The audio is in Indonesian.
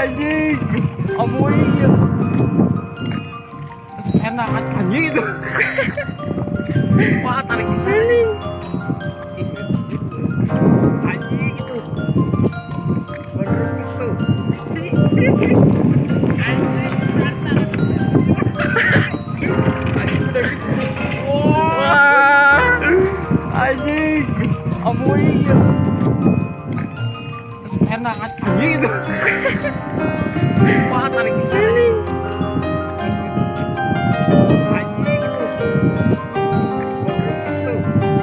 Anjing, amoy enak anjing itu. Wah, tarik di sini. Anjing itu. Baru itu. Anjing udah gitu. Wah, anjing, amoy enak anjing itu. Wah, tarik di sini.